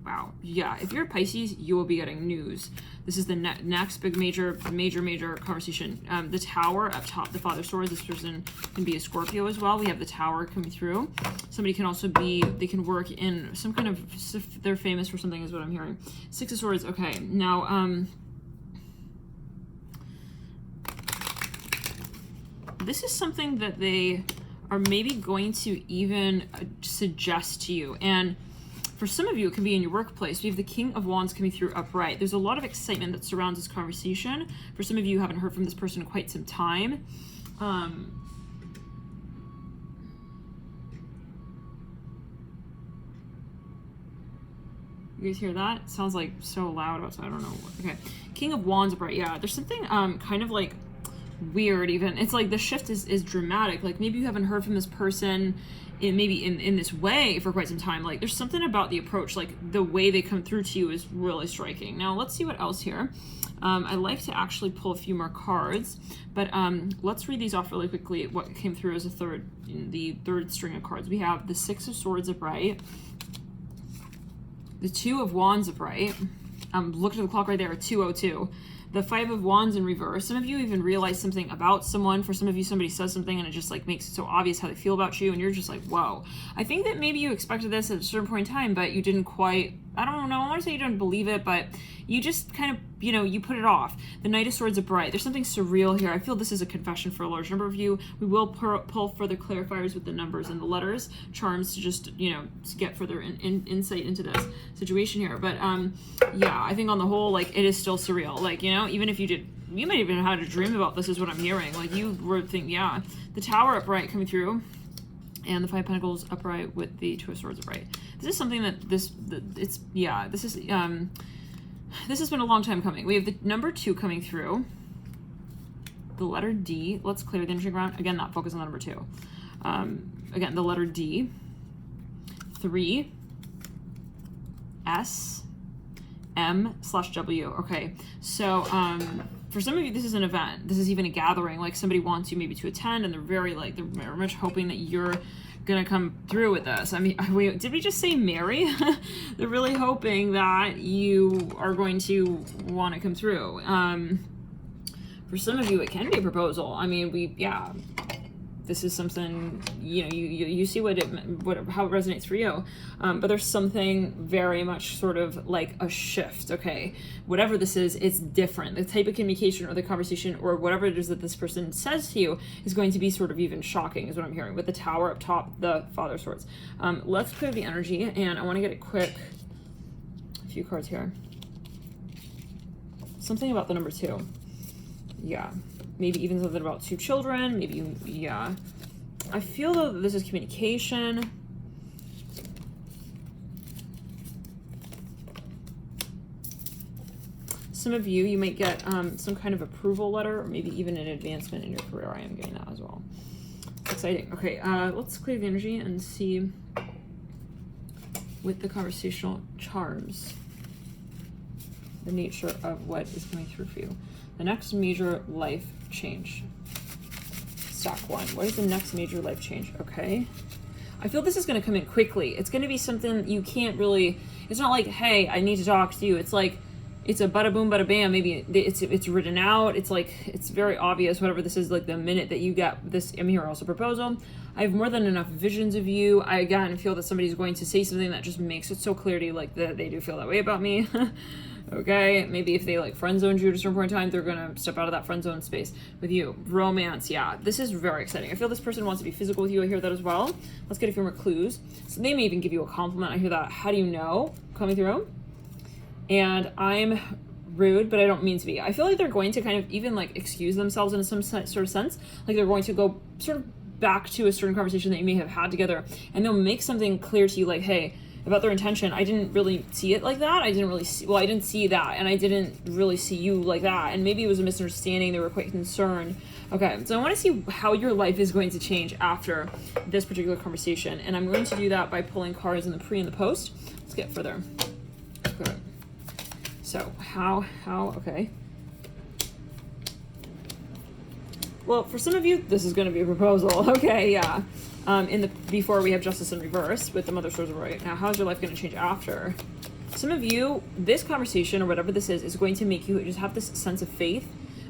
Wow, yeah, if you're a Pisces, you will be getting news. This is the next big major conversation. The Tower up top, the Father of Swords. This person can be a Scorpio as well. We have the Tower coming through. Somebody can also be, they can work in some kind of, they're famous for something is what I'm hearing. Six of Swords, okay. Now, this is something that they are maybe going to even suggest to you. And for some of you, it can be in your workplace. We have the King of Wands coming through upright. There's a lot of excitement that surrounds this conversation. For some of you who haven't heard from this person in quite some time. You guys hear that? It sounds like so loud outside. I don't know. Okay. King of Wands upright. Yeah, there's something kind of like weird even. It's like the shift is dramatic. Like maybe you haven't heard from this person in this way for quite some time. Like there's something about the approach, like the way they come through to you is really striking. Now let's see what else here. I like to actually pull a few more cards, but let's read these off really quickly. What came through as the third string of cards. We have the Six of Swords upright, the Two of Wands upright. Look at the clock right there, 2:02. The Five of Wands in reverse. Some of you even realize something about someone. For some of you, somebody says something and it just like makes it so obvious how they feel about you, and you're just like, whoa. I think that maybe you expected this at a certain point in time, but you didn't quite, I don't know, I want to say you don't believe it, but you just kind of, you know, you put it off. The Knight of Swords upright. There's something surreal here. I feel this is a confession for a large number of you. We will pull further clarifiers with the numbers and the letters, charms to just, you know, to get further insight into this situation here. But yeah, I think on the whole, like, it is still surreal. Like, you know, even if you might even have had a dream about this is what I'm hearing. Like you were thinking, yeah. The Tower upright coming through, and the Five of Pentacles upright with the Two of Swords upright. This is something that this has been a long time coming. We have the number 2 coming through, the letter D. Let's clear the energy ground. Again, not focus on the number 2. Again, the letter D, 3, S, M/W. Okay, so for some of you, this is an event. This is even a gathering. Like somebody wants you maybe to attend, and they're very much hoping that you're gonna come through with this. I mean, did we just say marry? They're really hoping that you are going to want to come through. For some of you, it can be a proposal. I mean, this is something, you know, you see how it resonates for you. But there's something very much sort of like a shift, okay? Whatever this is, it's different. The type of communication or the conversation or whatever it is that this person says to you is going to be sort of even shocking, is what I'm hearing. With the Tower up top, the Father of Swords. Let's clear the energy, and I want to get a few cards here. Something about the number 2. Yeah. Maybe even something about 2 children. Maybe, yeah. I feel though that this is communication. Some of you might get some kind of approval letter, or maybe even an advancement in your career. I am getting that as well. Exciting. Okay, let's clear the energy and see with the conversational charms, the nature of what is coming through for you. The next major life change. Stack 1. What is the next major life change? Okay. I feel this is going to come in quickly. It's going to be something you can't really, it's not like, hey, I need to talk to you. It's like, it's a bada boom, bada bam. Maybe it's written out. It's like, it's very obvious, whatever this is, like the minute that you get this, I'm here also proposal. I have more than enough visions of you. I again feel that somebody's going to say something that just makes it so clear to you, like that they do feel that way about me. Okay, maybe if they like friend zoned you at a certain point in time, they're gonna step out of that friend zone space with you. Romance, yeah, this is very exciting. I feel this person wants to be physical with you. I hear that as well. Let's get a few more clues. So they may even give you a compliment. I hear that. How do you know? Coming through. And I'm rude, but I don't mean to be. I feel like they're going to kind of even like excuse themselves in some sort of sense. Like they're going to go sort of back to a certain conversation that you may have had together, and they'll make something clear to you, like, hey, about their intention. I didn't really see it like that. I didn't see that, and I didn't really see you like that, and maybe it was a misunderstanding. They were quite concerned. Okay, so I want to see how your life is going to change after this particular conversation, and I'm going to do that by pulling cards in the pre and the post. Let's get further. Okay. So okay. Well, for some of you, this is going to be a proposal. Okay, yeah. Before we have Justice in reverse with the Mother Swords right now, how's your life going to change after? Some of you, this conversation or whatever this is going to make you just have this sense of faith.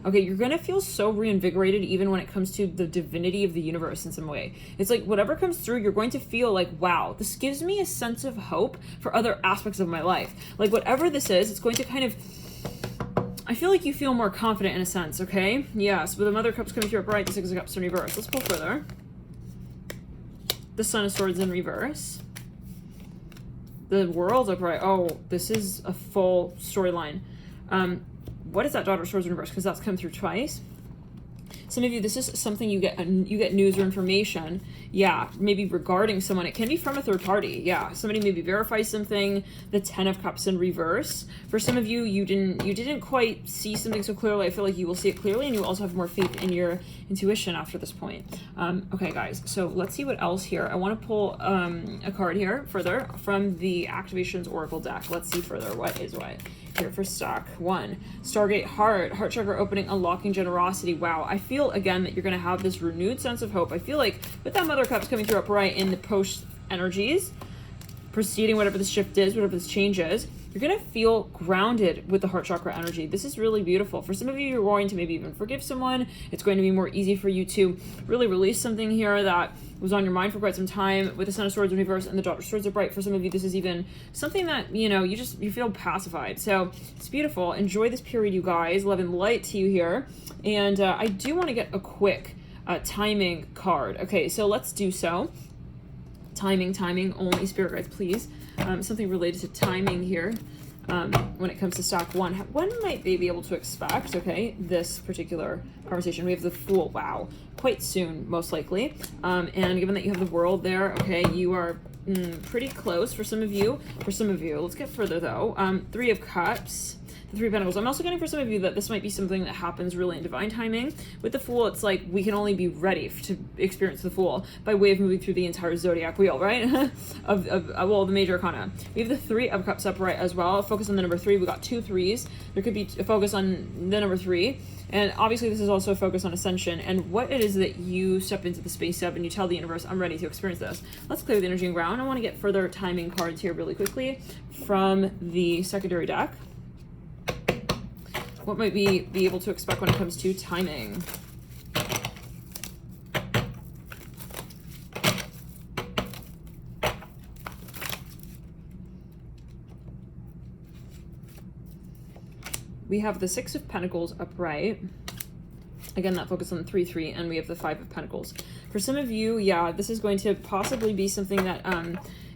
Okay, you're going to feel so reinvigorated even when it comes to the divinity of the universe in some way. It's like whatever comes through, you're going to feel like, wow, this gives me a sense of hope for other aspects of my life. Like whatever this is, it's going to kind of, I feel like you feel more confident in a sense, okay? Yes, with the Mother of Cups coming through upright, the Six of Cups in reverse. Let's pull further. The Son of Swords in reverse. The World upright. Oh, this is a full storyline. What is that Daughter of Swords in reverse? Because that's come through twice. Some of you, this is something you get news or information, yeah, maybe regarding someone. It can be from a third party, yeah. Somebody maybe verifies something. The 10 of Cups in reverse. For some of you, you didn't quite see something so clearly. I feel like you will see it clearly, and you also have more faith in your intuition after this point. Okay, guys, so let's see what else here. I want to pull a card here further from the Activations Oracle deck. Let's see further. What is what? Here for stock 1, Stargate Heart chakra opening, unlocking generosity. Wow, I feel again that you're going to have this renewed sense of hope. I feel like with that Mother of Cups coming through upright in the post energies, preceding whatever this shift is, whatever this change is, you're going to feel grounded with the heart chakra energy. This is really beautiful. For some of you, you're going to maybe even forgive someone. It's going to be more easy for you to really release something here that was on your mind for quite some time with the Son of Swords in reverse and the Daughter of Swords upright. For some of you, this is even something that, you know, you feel pacified. So it's beautiful. Enjoy this period, you guys. Love and light to you here. And I do want to get a quick timing card. Okay, so let's do so. Timing only, Spirit Guides, please. Something related to timing here when it comes to stock 1. When might they be able to expect, okay, this particular conversation? We have the Fool, wow, quite soon, most likely. And given that you have the World there, okay, you are pretty close for some of you. Let's get further though. 3 of Cups. The 3 of Pentacles. I'm also getting for some of you that this might be something that happens really in divine timing. With the Fool, it's like we can only be ready to experience the Fool by way of moving through the entire zodiac wheel, right? Well, the major arcana. We have the 3 of Cups upright as well. Focus on the number 3. We got 2 3s. There could be a focus on the number 3. And obviously this is also a focus on ascension and what it is that you step into the space of and you tell the universe, I'm ready to experience this. Let's clear the energy and ground. I want to get further timing cards here really quickly from the secondary deck. What might we be able to expect when it comes to timing? We have the 6 of Pentacles upright. Again, that focus on the 3 3, and we have the 5 of Pentacles. For some of you, yeah, this is going to possibly be something that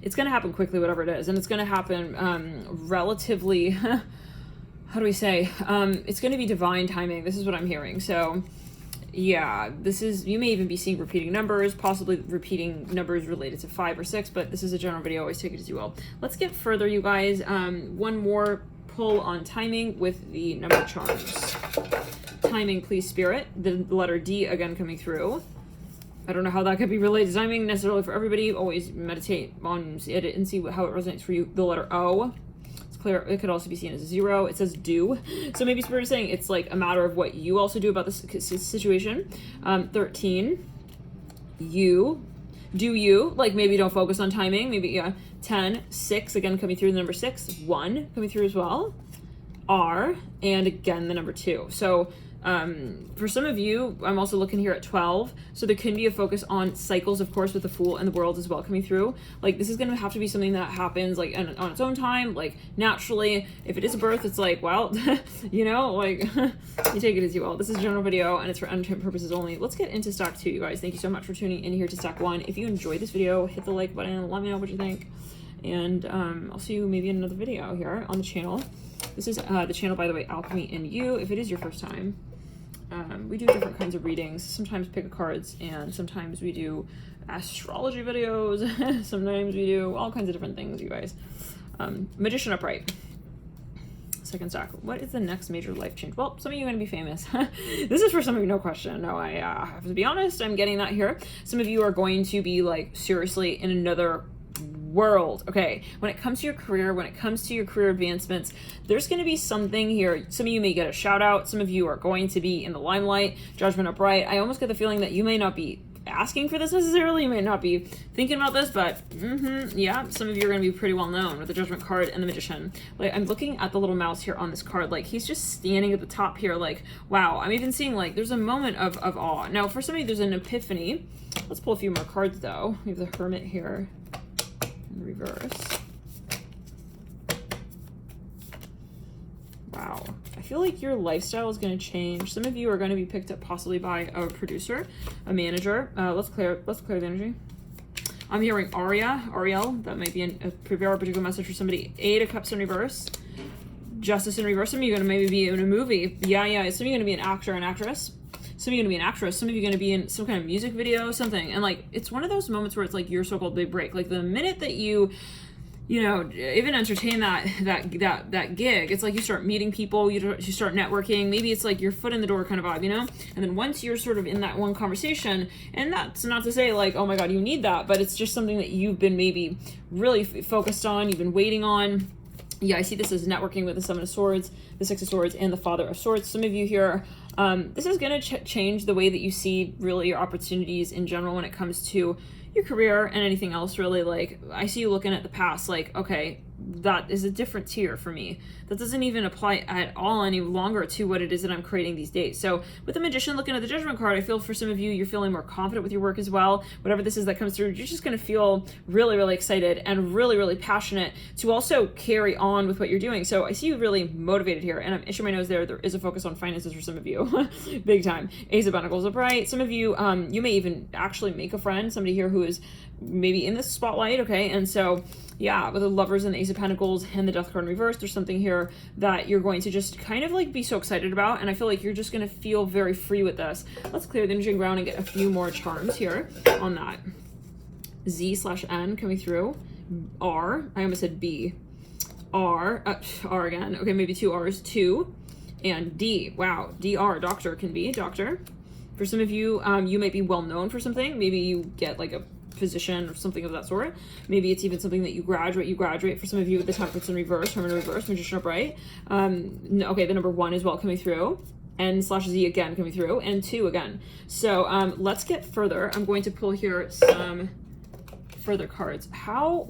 it's going to happen quickly, whatever it is, and it's going to happen relatively. How do we say? It's going to be divine timing. This is what I'm hearing. So, yeah, this is, you may even be seeing repeating numbers, possibly repeating numbers related to 5 or 6, but this is a general video. Always take it as you will. Let's get further, you guys. One more pull on timing with the number charms. Timing, please, Spirit. The letter D again coming through. I don't know how that could be related to timing necessarily for everybody. Always meditate on it and see how it resonates for you. The letter O. Clear. It could also be seen as a 0. It says do. So maybe Spirit is saying it's like a matter of what you also do about this situation. 13. You. Do you. Like maybe don't focus on timing. Maybe, yeah. 10. 6. Again, coming through the number 6. 1 coming through as well. R. And again, the number 2. So for some of you, I'm also looking here at 12. So there can be a focus on cycles, of course, with the Fool and the World as well coming through. Like this is going to have to be something that happens like on its own time, like naturally. If it is a birth, it's like, well, you know, like you take it as you will. This is a general video and it's for entertainment purposes only. Let's get into stock 2, you guys. Thank you so much for tuning in here to stock 1. If you enjoyed this video, hit the like button. Let me know what you think. And I'll see you maybe in another video here on the channel. This is the channel, by the way, Alchemy and You. If it is your first time, we do different kinds of readings. Sometimes pick cards, and sometimes we do astrology videos. Sometimes we do all kinds of different things, you guys. Magician upright. Second stack. What is the next major life change? Well, some of you are going to be famous. This is for some of you, no question. No, I have to be honest. I'm getting that here. Some of you are going to be like seriously in another world. Okay, when it comes to your career, when it comes to your career advancements, there's going to be something here. Some of you may get a shout out. Some of you are going to be in the limelight. Judgment upright. I almost get the feeling that you may not be asking for this necessarily. You may not be thinking about this, but yeah, some of you are going to be pretty well known with the Judgment card and the Magician. Like I'm looking at the little mouse here on this card, like he's just standing at the top here, like wow. I'm even seeing like there's a moment of awe. Now for some of you there's an epiphany. Let's pull a few more cards though. We have the Hermit here in reverse. Wow, I feel like your lifestyle is going to change. Some of you are going to be picked up possibly by a producer, a manager. Let's clear the energy. I'm hearing Ariel. That might be a very particular message for somebody. 8 of Cups in reverse. Justice in reverse. Some of you are going to maybe be in a movie. Yeah. Some of you are going to be an actor, an actress. Some of you are going to be an actress. Some of you are going to be in some kind of music video, something. And like, it's one of those moments where it's like your so-called big break. Like the minute that you know, even entertain that gig, it's like you start meeting people, you start networking. Maybe it's like your foot in the door kind of vibe, you know? And then once you're sort of in that one conversation, and that's not to say like, oh my God, you need that, but it's just something that you've been maybe really focused on, you've been waiting on. Yeah, I see this as networking with the Seven of Swords, the Six of Swords, and the Father of Swords. Some of you here, this is going to change the way that you see really your opportunities in general when it comes to your career and anything else really. Like, I see you looking at the past like, okay, that is a different tier for me. That doesn't even apply at all any longer to what it is that I'm creating these days. So with the Magician looking at the Judgment card, I feel for some of you, you're feeling more confident with your work as well. Whatever this is that comes through, you're just going to feel really, really excited and really, really passionate to also carry on with what you're doing. So I see you really motivated here, and I'm itching my nose there. There is a focus on finances for some of you, big time. Ace of Pentacles upright. Some of you, you may even actually make a friend, somebody here who is maybe in the spotlight, okay? And so yeah, with the Lovers and the Ace of Pentacles and the Death card in reverse, there's something here that you're going to just kind of like be so excited about, and I feel like you're just going to feel very free with this. Let's clear the energy ground and get a few more charms here on that. Z/N coming through. R, I almost said B. R again. Okay, maybe two R's, 2. And D, wow, DR, doctor can be, doctor. For some of you, you might be well known for something. Maybe you get like a position or something of that sort. Maybe it's even something that you graduate. For some of you with the Temperance in reverse, Hermit in reverse, Magician upright. Okay, the number 1 as well coming through. N/Z again coming through, and 2 again. So let's get further. I'm going to pull here some further cards. How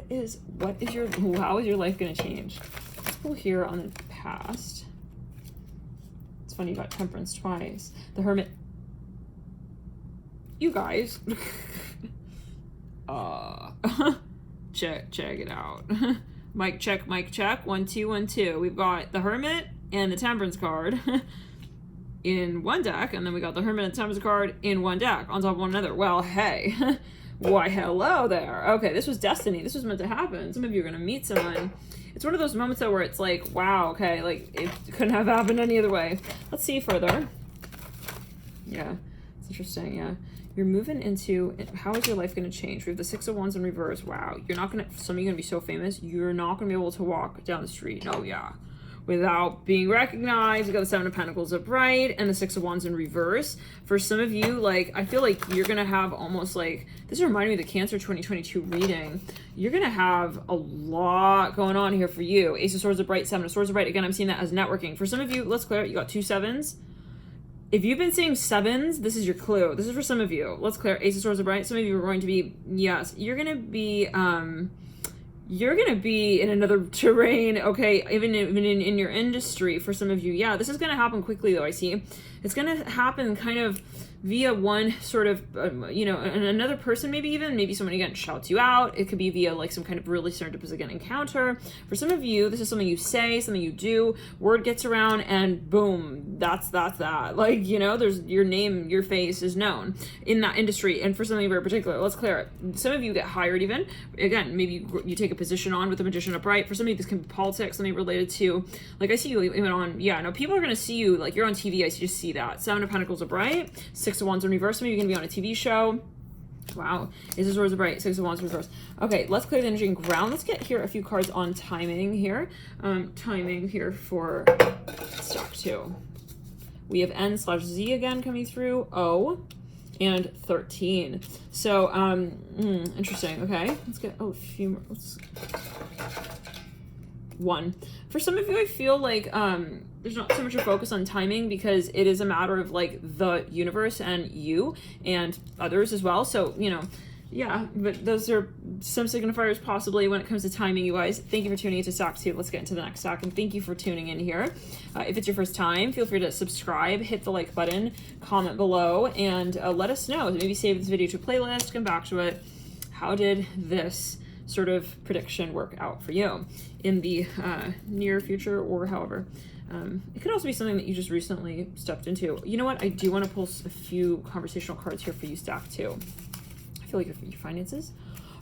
is your life going to change? Let's pull here on the past. It's funny, you got Temperance twice. The Hermit. You guys. Check it out. Mic check, 1 2 1 2. We've got the Hermit and the Temperance card in one deck, and then we got the Hermit and Temperance card in one deck on top of one another. Well, hey. Why, hello there. Okay, this was destiny. This was meant to happen. Some of you are going to meet someone. It's one of those moments though where it's like, wow, okay, like it couldn't have happened any other way. Let's see further. Yeah, it's interesting. Yeah, you're moving into, how is your life going to change? We have the 6 of Wands in reverse. Wow, you're not going to, some of you are going to be so famous, you're not going to be able to walk down the street. Oh yeah, without being recognized. You got the 7 of Pentacles upright and the 6 of Wands in reverse. For some of you, like, I feel like you're gonna have almost like, this reminded me of the Cancer 2022 reading. You're gonna have a lot going on here for you. Ace of Swords upright, 7 of Swords upright. Again, I'm seeing that as networking. For some of you, let's clear it. You got 2 7s. If you've been seeing 7s, this is your clue. This is for some of you. Let's clear Ace of Swords upright. Some of you are going to be, yes, you're gonna be in another terrain, okay, even in your industry. For some of you, yeah, this is going to happen quickly though. I see it's going to happen kind of via one sort of, you know, another person, maybe someone again shouts you out. It could be via like some kind of really serendipitous again encounter. For some of you, this is something you say, something you do, word gets around, and boom, that's that. Like, you know, there's your name, your face is known in that industry. And for something very particular, let's clear it. Some of you get hired even. Again, maybe you take a position on with the Magician upright. For some of you, this can be politics, something related to, like I see you even on, yeah, no, people are going to see you, like you're on TV, I just see that. 7 of Pentacles upright, 6 of Wands in reverse. Maybe you're going to be on a TV show. Wow. Ace of Swords upright, 6 of Wands in reverse. Okay, let's clear the energy and ground. Let's get here a few cards on timing here. Timing here for stock 2. We have N/Z again coming through. O. And 13. So, interesting. Okay, let's get a few more. 1. For some of you, I feel like there's not so much a focus on timing because it is a matter of like the universe and you and others as well. So, you know, yeah, but those are some signifiers possibly when it comes to timing, you guys. Thank you for tuning into Stack 2. Let's get into the next stack, and thank you for tuning in here. If it's your first time, feel free to subscribe, hit the like button, comment below, and let us know. Maybe save this video to a playlist, come back to it. How did this sort of prediction work out for you in the near future, or however? It could also be something that you just recently stepped into. You know what? I do want to pull a few conversational cards here for you, Stack 2. I feel like your finances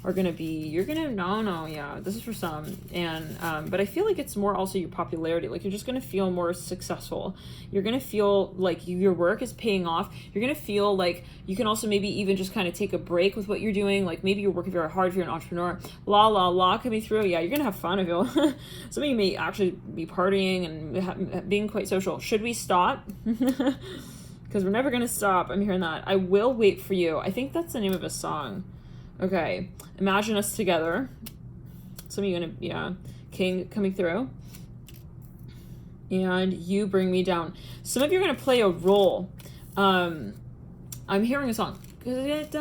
are gonna be, yeah, this is for some. And but I feel like it's more also your popularity. Like, you're just gonna feel more successful. You're gonna feel like your work is paying off. You're gonna feel like you can also maybe even just kind of take a break with what you're doing. Like, maybe you're working very hard if you're an entrepreneur. Coming through. Yeah, you're gonna have fun. I feel some of you may actually be partying and being quite social. Should we stop? Because we're never gonna stop. I'm hearing that. I will wait for you. I think that's the name of a song. Okay, imagine us together. Some of you gonna, yeah, King coming through. And you bring me down. Some of you are gonna play a role. I'm hearing a song. Take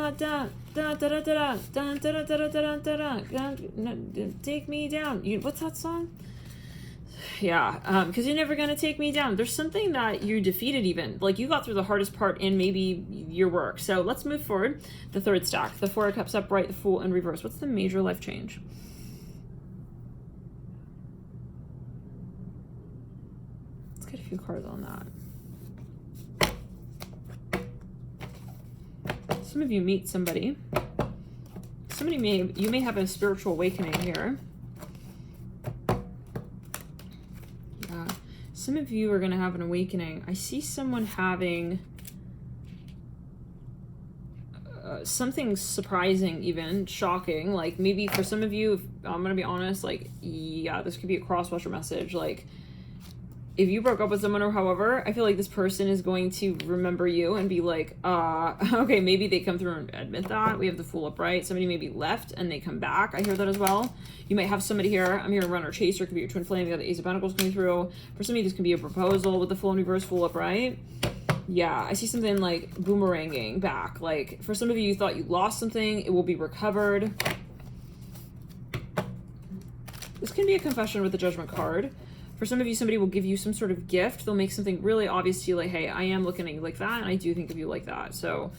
me down. What's that song? Yeah, because you're never gonna take me down. There's something that you defeated even. Like, you got through the hardest part in maybe your work. So let's move forward. The third stack. The Four of Cups upright, the Fool in reverse. What's the major life change? Let's get a few cards on that. Some of you meet somebody. You may have a spiritual awakening here. Some of you are going to have an awakening. I see someone having something surprising, even shocking. Like, maybe for some of you, if I'm going to be honest, like, yeah, this could be a cross-watcher message. Like, if you broke up with someone or however, I feel like this person is going to remember you and be like, okay, maybe they come through and admit that. We have the Fool upright. Somebody maybe left and they come back. I hear that as well. You might have somebody here. I'm hearing runner chaser. It could be your twin flame. You got the Ace of Pentacles coming through. For some of you, this can be a proposal with the Fool in reverse, Fool upright. Yeah, I see something like boomeranging back. Like, for some of you, you thought you lost something. It will be recovered. This can be a confession with the Judgment card. For some of you, somebody will give you some sort of gift. They'll make something really obvious to you, like, hey, I am looking at you like that, and I do think of you like that. So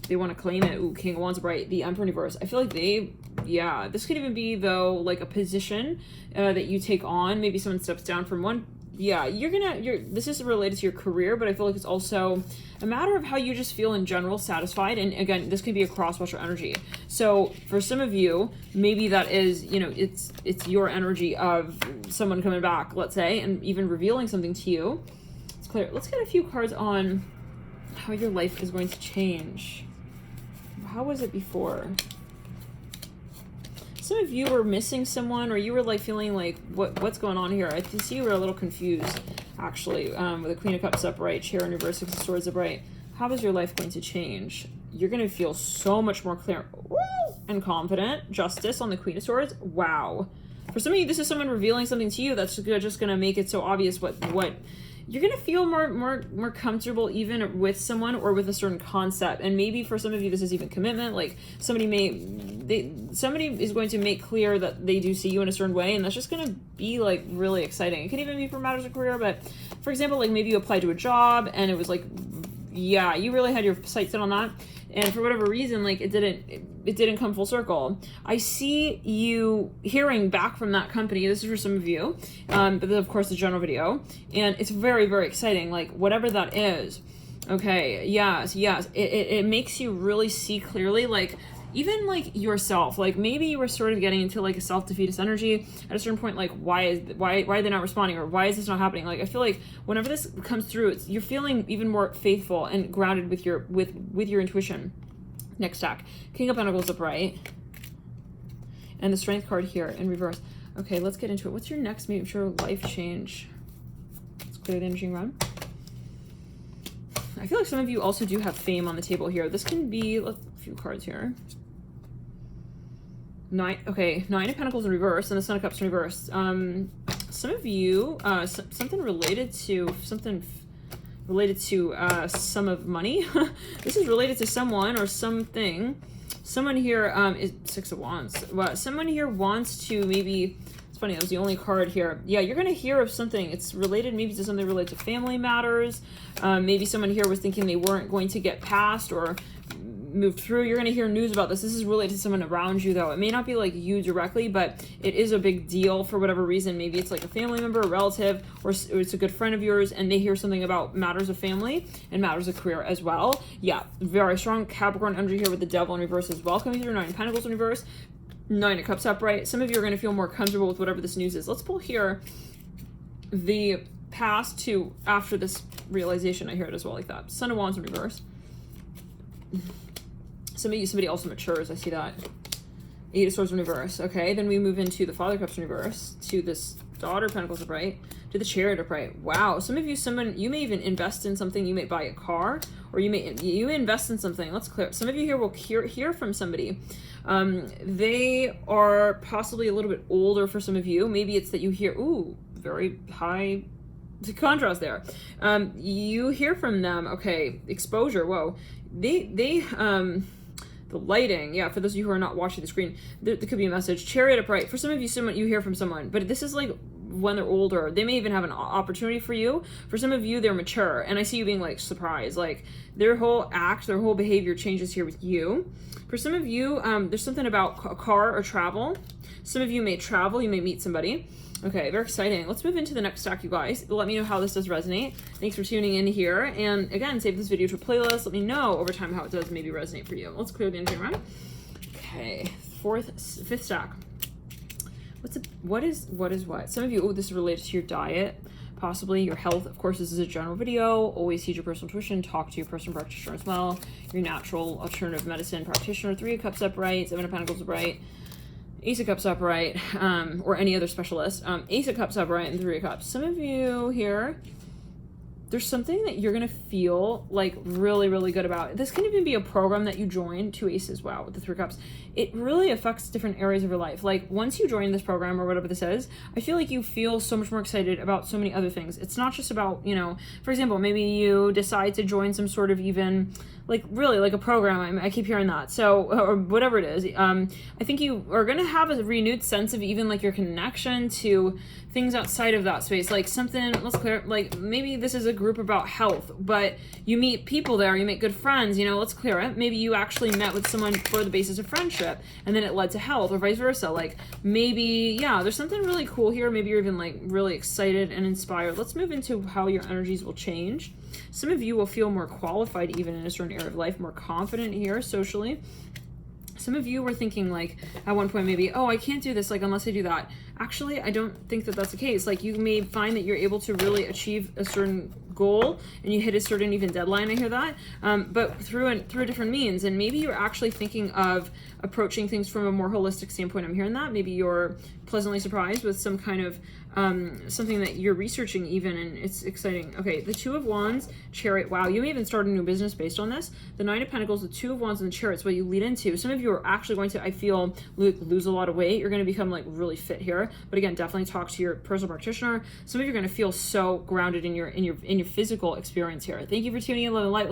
they want to claim it. Ooh, King of Wands upright, the Emperor in reverse. I feel like yeah, this could even be, though, like a position that you take on. Maybe someone steps down from one. Yeah, this is related to your career, but I feel like it's also a matter of how you just feel in general satisfied. And again, this could be a cross-watcher energy. So for some of you, maybe that is, it's your energy of someone coming back, let's say, and even revealing something to you. It's clear. Let's get a few cards on how your life is going to change. How was it before? Some of you were missing someone, or you were like feeling like, what's going on here? I see you were a little confused, actually, with the Queen of Cups upright, Chair in reverse, Six of Swords upright. How is your life going to change? You're going to feel so much more clear and confident. Justice on the Queen of Swords. Wow. For some of you, this is someone revealing something to you that's just going to make it so obvious what you're going to feel more comfortable even with someone or with a certain concept. And maybe for some of you, this is even commitment. Like, somebody is going to make clear that they do see you in a certain way, and that's just going to be like really exciting. It could even be for matters of career, but for example, like maybe you applied to a job and it was like, yeah, you really had your sights set on that, and for whatever reason, like it didn't come full circle. I see you hearing back from that company. This is for some of you, but then of course the general video, and it's very, very exciting. Like, whatever that is. Okay, yes, it makes you really see clearly, like, even like yourself, like maybe you were sort of getting into like a self-defeatist energy at a certain point, like why are they not responding, or why is this not happening? Like, I feel like whenever this comes through, you're feeling even more faithful and grounded with your intuition. Next stack, King of Pentacles upright, and the Strength card here in reverse. Okay, let's get into it. What's your next major life change? Let's clear the energy run. I feel like some of you also do have fame on the table here. This can be a few cards here. Nine of Pentacles in reverse and the Sun of Cups in reverse. Some of you, something related to sum of money. This is related to someone or something. Someone here is Six of Wands. Well, someone here wants to maybe. It's funny, that was the only card here. Yeah, you're going to hear of something. It's related maybe to something related to family matters. Maybe someone here was thinking they weren't going to get past, or moved through. You're going to hear news about this. This is related to someone around you, though. It may not be like you directly, but it is a big deal for whatever reason. Maybe it's like a family member, a relative, or it's a good friend of yours, and they hear something about matters of family and matters of career as well. Yeah, very strong Capricorn energy here with the Devil in reverse as well. Coming through, 9 of Pentacles in reverse, 9 of Cups upright. Some of you are going to feel more comfortable with whatever this news is. Let's pull here the past to after this realization. I hear it as well like that. Son of Wands in reverse. Somebody also matures. I see that. 8 of Swords in reverse. Okay, then we move into the Father of Cups in reverse, to this Daughter of Pentacles upright, to the Chariot upright. Wow, some of you, you may even invest in something. You may buy a car, or you may invest in something. Let's clear. Some of you here will hear from somebody. They are possibly a little bit older for some of you. Maybe it's that you hear, ooh, very high contrast there. You hear from them. Okay, exposure. Whoa, the lighting. Yeah, for those of you who are not watching the screen, there could be a message. Chariot upright. For some of you, you hear from someone, but this is like when they're older. They may even have an opportunity for you. For some of you, they're mature, and I see you being like surprised. Like their whole their whole behavior changes here with you. For some of you, there's something about a car or travel. Some of you may travel. You may meet somebody. Okay, very exciting. Let's move into the next stack, you guys. Let me know how this does resonate. Thanks for tuning in here. And again, save this video to a playlist. Let me know over time how it does maybe resonate for you. Let's clear the energy around. Okay, 5th stack. What is what? Some of you, this is related to your diet, possibly your health. Of course, this is a general video. Always heed your personal intuition. Talk to your personal practitioner as well. Your natural alternative medicine practitioner. 3 of Cups upright, 7 of Pentacles upright, Ace of Cups upright, or any other specialist. Ace of Cups upright and 3 of Cups. Some of you here, there's something that you're going to feel like really, really good about. This can even be a program that you join, 2 aces, wow, with the 3 cups. It really affects different areas of your life. Like once you join this program or whatever this is, I feel like you feel so much more excited about so many other things. It's not just about, for example, maybe you decide to join some sort of even like really like a program. I keep hearing that. So, or whatever it is. I think you are going to have a renewed sense of even like your connection to things outside of that space. Like something, let's clear, like maybe this is a group about health, but you meet people there, you make good friends, let's clear it. Maybe you actually met with someone for the basis of friendship and then it led to health, or vice versa. Like maybe, yeah, there's something really cool here. Maybe you're even like really excited and inspired. Let's move into how your energies will change. Some of you will feel more qualified even in a certain area of life, more confident here socially. Some of you were thinking like at one point maybe, oh, I can't do this like unless I do that. Actually, I don't think that that's the case. Like you may find that you're able to really achieve a certain goal and you hit a certain even deadline. I hear that, but through a different means. And maybe you're actually thinking of approaching things from a more holistic standpoint. I'm hearing that. Maybe you're pleasantly surprised with some kind of something that you're researching even, and it's exciting. Okay, the 2 of Wands, Chariot. Wow, you may even start a new business based on this. The 9 of Pentacles, the 2 of Wands, and the Chariot's what you lead into. Some of you are actually going to, I feel, lose a lot of weight. You're going to become like really fit here. But again, definitely talk to your personal practitioner. Some of you are going to feel so grounded in your physical experience here. Thank you for tuning in. Love and light.